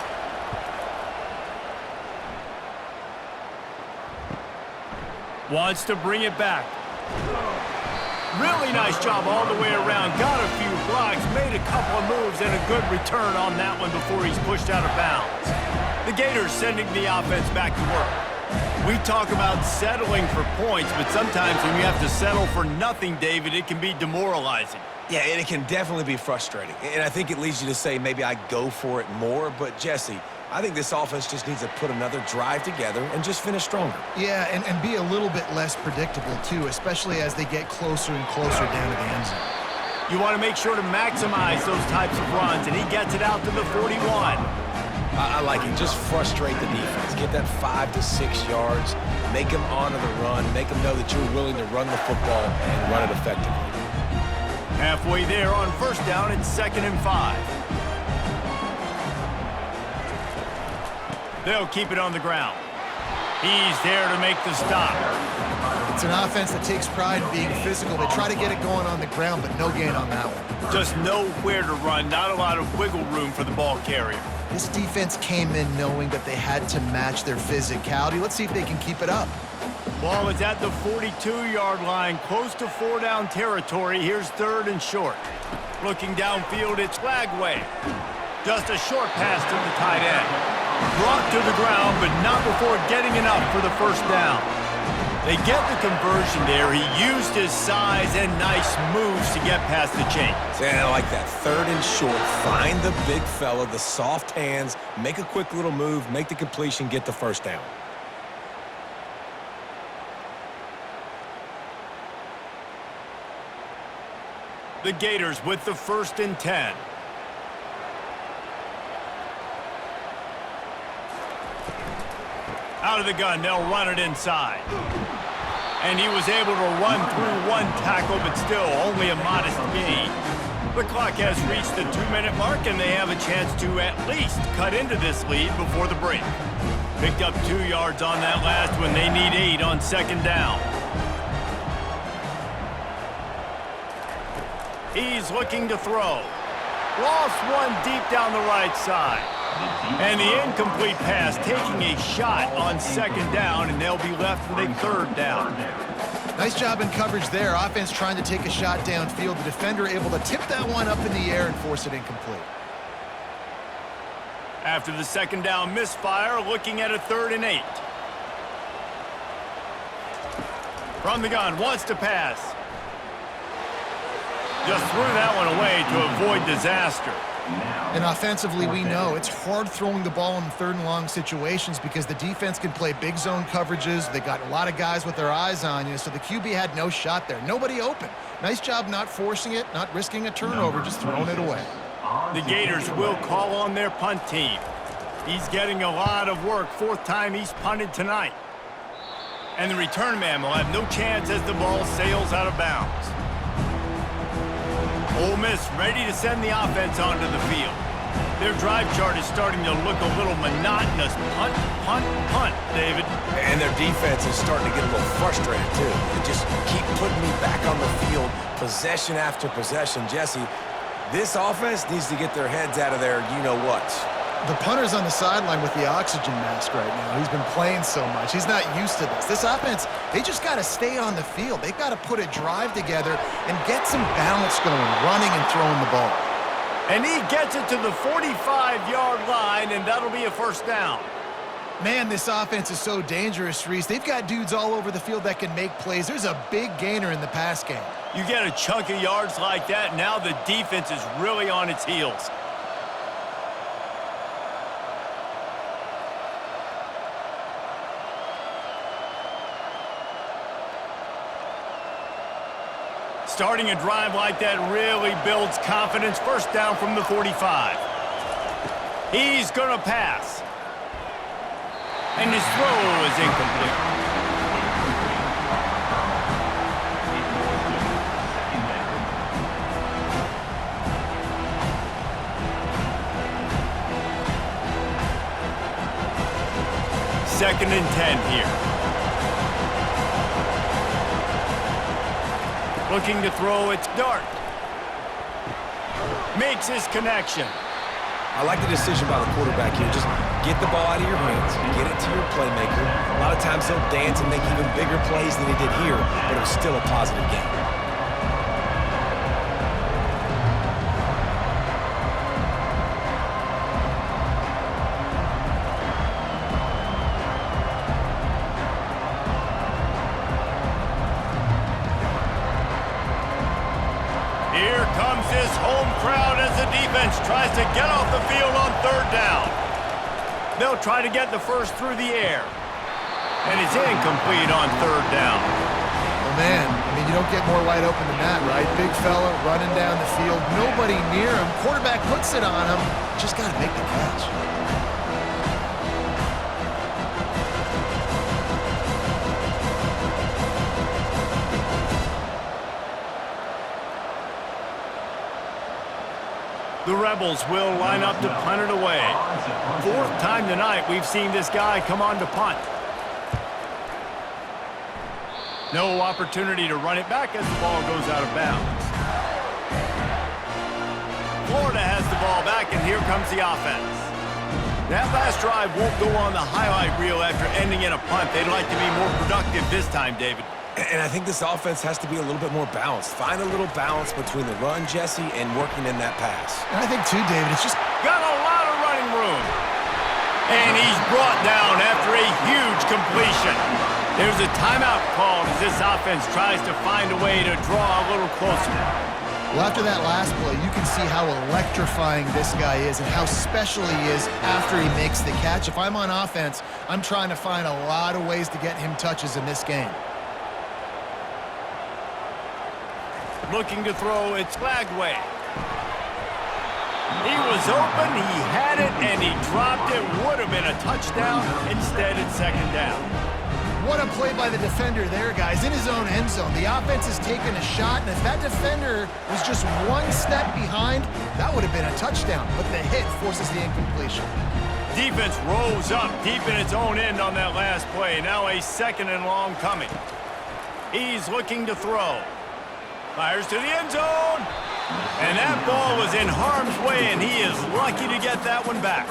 Speaker 1: Wants to bring it back. Really nice job all the way around. Got a few blocks, made a couple of moves, and a good return on that one before he's pushed out of bounds. The Gators sending the offense back to work. We talk about settling for points, but sometimes when you have to settle for nothing, David, it can be demoralizing.
Speaker 4: Yeah, and it can definitely be frustrating. And I think it leads you to say maybe I go for it more. But, Jesse, I think this offense just needs to put another drive together and just finish stronger.
Speaker 2: Yeah, and be a little bit less predictable, too, especially as they get closer and closer down to the end zone.
Speaker 1: You want to make sure to maximize those types of runs, and he gets it out to the 41.
Speaker 4: I like it. Just frustrate the defense. Get that 5 to 6 yards. Make them honor the run. Make them know that you're willing to run the football and run it effectively.
Speaker 1: Halfway there on first down, it's 2nd and 5. They'll keep it on the ground. He's there to make the stop.
Speaker 2: It's an offense that takes pride in being physical. They try to get it going on the ground, but no gain on that one.
Speaker 1: Just nowhere to run, not a lot of wiggle room for the ball carrier.
Speaker 2: This defense came in knowing that they had to match their physicality. Let's see if they can keep it up.
Speaker 1: Ball is at the 42-yard line, close to 4-down territory. Here's 3rd and short. Looking downfield, it's Flagway. Just a short pass to the tight end. Brought to the ground, but not before getting enough for the first down. They get the conversion there. He used his size and nice moves to get past the chains.
Speaker 4: Yeah, I like that. 3rd and short. Find the big fella, the soft hands, make a quick little move, make the completion, get the first down.
Speaker 1: The Gators with the 1st and 10. Out of the gun, they'll run it inside. And he was able to run through one tackle, but still only a modest gain. The clock has reached the 2-minute mark, and they have a chance to at least cut into this lead before the break. Picked up 2 yards on that last one. They need 8 on 2nd down. He's looking to throw. Lost one deep down the right side. And the incomplete pass taking a shot on 2nd down, and they'll be left with a 3rd down.
Speaker 2: Nice job in coverage there. Offense trying to take a shot downfield. The defender able to tip that one up in the air and force it incomplete.
Speaker 1: After the 2nd down misfire, looking at a 3rd and 8. From the gun, wants to pass. Just threw that one away to avoid disaster.
Speaker 2: And offensively, we know it's hard throwing the ball in 3rd and long situations because the defense can play big zone coverages. They got a lot of guys with their eyes on you, so the QB had no shot there. Nobody open. Nice job not forcing it, not risking a turnover, just throwing it away.
Speaker 1: The Gators will call on their punt team. He's getting a lot of work. 4th time he's punted tonight. And the return man will have no chance as the ball sails out of bounds. Ole Miss ready to send the offense onto the field. Their drive chart is starting to look a little monotonous. Punt, punt, punt, David.
Speaker 4: And their defense is starting to get a little frustrated, too. They just keep putting me back on the field, possession after possession. Jesse, this offense needs to get their heads out of their you-know-what.
Speaker 2: The punter's on the sideline with the oxygen mask right now. He's been playing so much. He's not used to this. This offense, they just got to stay on the field. They've got to put a drive together and get some balance going, running and throwing the ball.
Speaker 1: And he gets it to the 45-yard line, and that'll be a first down.
Speaker 2: Man, this offense is so dangerous, Reese. They've got dudes all over the field that can make plays. There's a big gainer in the pass game.
Speaker 1: You get a chunk of yards like that, now the defense is really on its heels. Starting a drive like that really builds confidence. First down from the 45. He's going to pass. And his throw is incomplete. Second and 10 here. Looking to throw, it's Dart. Makes his connection.
Speaker 4: I like the decision by the quarterback here. Just get the ball out of your hands, get it to your playmaker. A lot of times he'll dance and make even bigger plays than he did here, but it was still a positive game.
Speaker 1: Here comes his home crowd as the defense tries to get off the field on third down. They'll try to get the first through the air. And it's incomplete on third down.
Speaker 2: Oh, man, I mean, you don't get more wide open than that, right? Big fella running down the field, nobody near him. Quarterback puts it on him. Just got to make the catch.
Speaker 1: The Rebels will line up to punt it away. Fourth time tonight we've seen this guy come on to punt. No opportunity to run it back as the ball goes out of bounds. Florida has the ball back, and here comes the offense. That last drive won't go on the highlight reel after ending in a punt. They'd like to be more productive this time, David.
Speaker 4: And I think this offense has to be a little bit more balanced. Find a little balance between the run, Jesse, and working in that pass.
Speaker 2: And I think, too, David, it's just
Speaker 1: got a lot of running room. And he's brought down after a huge completion. There's a timeout called as this offense tries to find a way to draw a little closer.
Speaker 2: Well, after that last play, you can see how electrifying this guy is and how special he is after he makes the catch. If I'm on offense, I'm trying to find a lot of ways to get him touches in this game.
Speaker 1: Looking to throw, it's Flagway. He was open, he had it, and he dropped it. Would have been a touchdown. Instead, it's second down.
Speaker 2: What a play by the defender there, guys, in his own end zone. The offense has taken a shot, and if that defender was just one step behind, that would have been a touchdown. But the hit forces the incompletion.
Speaker 1: Defense rose up deep in its own end on that last play. Now a second and long coming. He's looking to throw. Fires to the end zone. And that ball was in harm's way, and he is lucky to get that one back.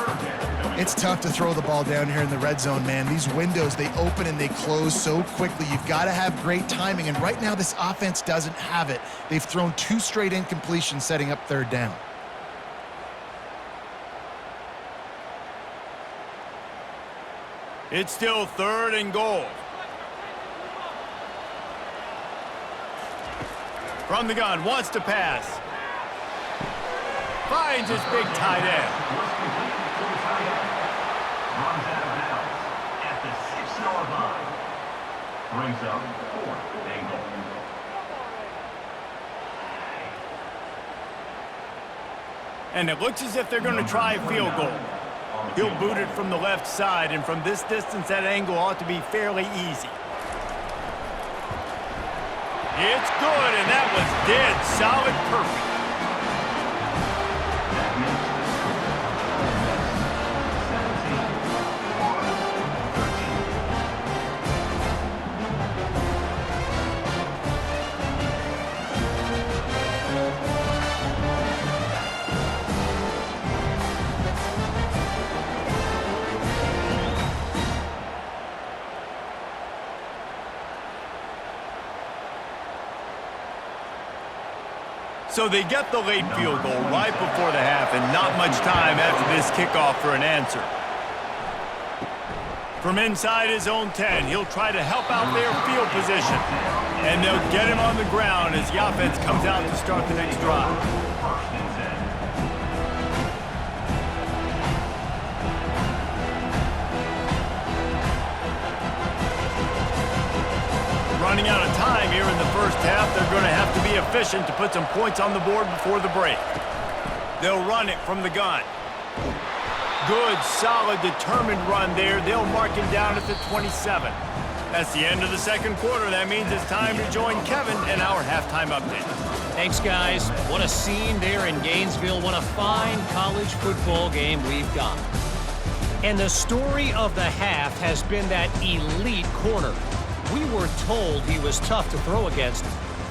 Speaker 2: It's tough to throw the ball down here in the red zone, man. These windows, they open and they close so quickly. You've got to have great timing, and right now this offense doesn't have it. They've thrown 2 straight incompletions setting up third down.
Speaker 1: It's still third and goal. From the gun, wants to pass. Finds his big tight end.
Speaker 3: Runs out of bounds at the 6-yard line. Brings up 4th and goal.
Speaker 1: And it looks as if they're going to try a field goal. He'll boot it from the left side, and from this distance, that angle ought to be fairly easy. It's good, and that was dead solid perfect.
Speaker 3: That makes the
Speaker 1: So they get the late field goal right before the half, and not much time after this kickoff for an answer. From inside his own 10, he'll try to help out their field position. And they'll get him on the ground as the offense comes out to start the next drive.
Speaker 3: first and 10.
Speaker 1: Running out of time here in the first half, they're going to have to be efficient to put some points on the board before the break. They'll run it from the gun. Good, solid, determined run there. They'll mark him down at the 27. That's the end of the second quarter. That means it's time to join Kevin and our halftime update.
Speaker 5: Thanks, guys. What a scene there in Gainesville. What a fine college football game we've got. And the story of the half has been that elite corner. We were told he was tough to throw against.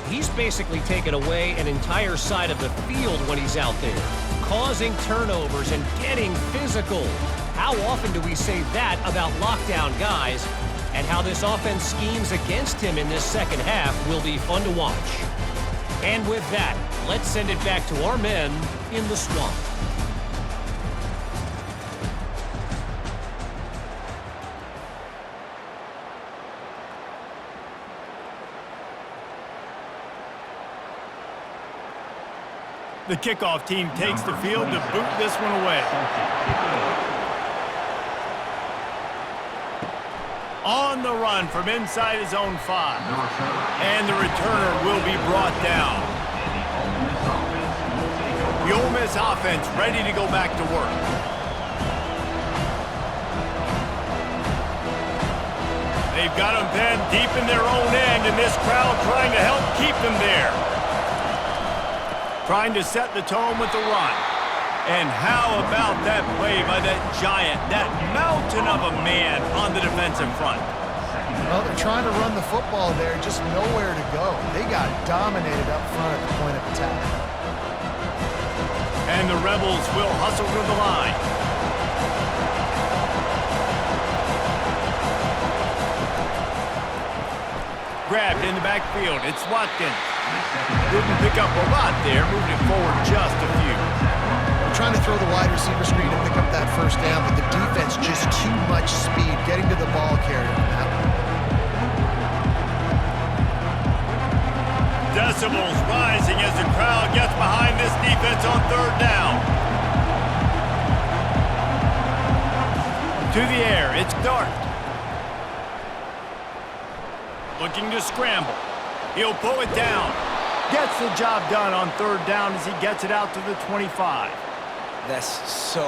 Speaker 5: He's basically taken away an entire side of the field when he's out there, causing turnovers and getting physical. How often do we say that about lockdown guys? And how this offense schemes against him in this second half will be fun to watch. And with that, let's send it back to our men in the swamp.
Speaker 1: The kickoff team takes the field to boot this one away. On the run from inside his own 5. And the returner will be brought down. The Ole Miss offense ready to go back to work. They've got them pinned deep in their own end, and this crowd trying to help keep them there. Trying to set the tone with the run. And how about that play by that giant, that mountain of a man on the defensive front?
Speaker 2: Well, they're trying to run the football there, just nowhere to go. They got dominated up front at the point of attack.
Speaker 1: And the Rebels will hustle to the line. Grabbed in the backfield. It's Watkins. Didn't pick up a lot there, moved it forward just a few.
Speaker 2: They're trying to throw the wide receiver screen and pick up that first down, but the defense just too much speed getting to the ball carrier on that one.
Speaker 1: Decibels rising as the crowd gets behind this defense on third down. To the air, it's Dart. Looking to scramble. He'll pull it down. Gets the job done on third down as he gets it out to the 25.
Speaker 4: That's so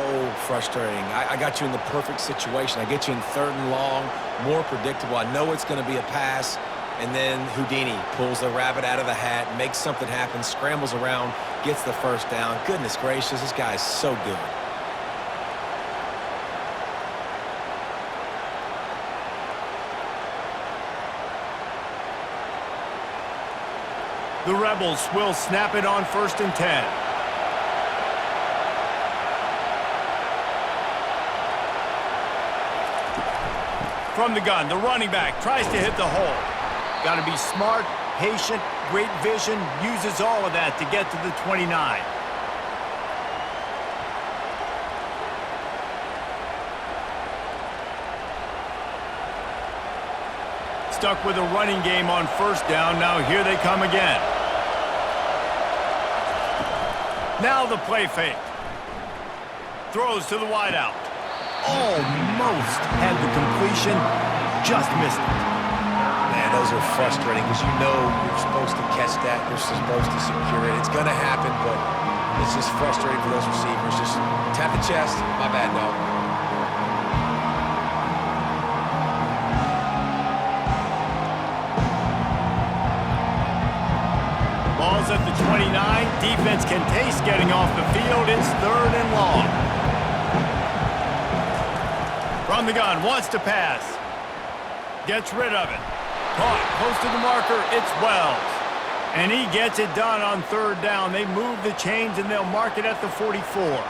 Speaker 4: frustrating. I got you in the perfect situation. I get you in third and long, more predictable. I know it's going to be a pass, and then Houdini pulls the rabbit out of the hat, makes something happen, scrambles around, gets the first down. Goodness gracious, this guy is so good.
Speaker 1: The Rebels will snap it on 1st and 10. From the gun, the running back tries to hit the hole. Got to be smart, patient, great vision, uses all of that to get to the 29. Stuck with a running game on first down. Now here they come again. Now the play fake. Throws to the wideout. Almost had the completion, just missed it.
Speaker 4: Man, those are frustrating because you know you're supposed to catch that, you're supposed to secure it. It's going to happen, but it's just frustrating for those receivers. Just tap the chest. My bad, no.
Speaker 1: defense can taste getting off the field. It's 3rd and long. From the gun, wants to pass. Gets rid of it. Caught, close to the marker, it's Wells. And he gets it done on 3rd down. They move the chains and they'll mark it at the 44.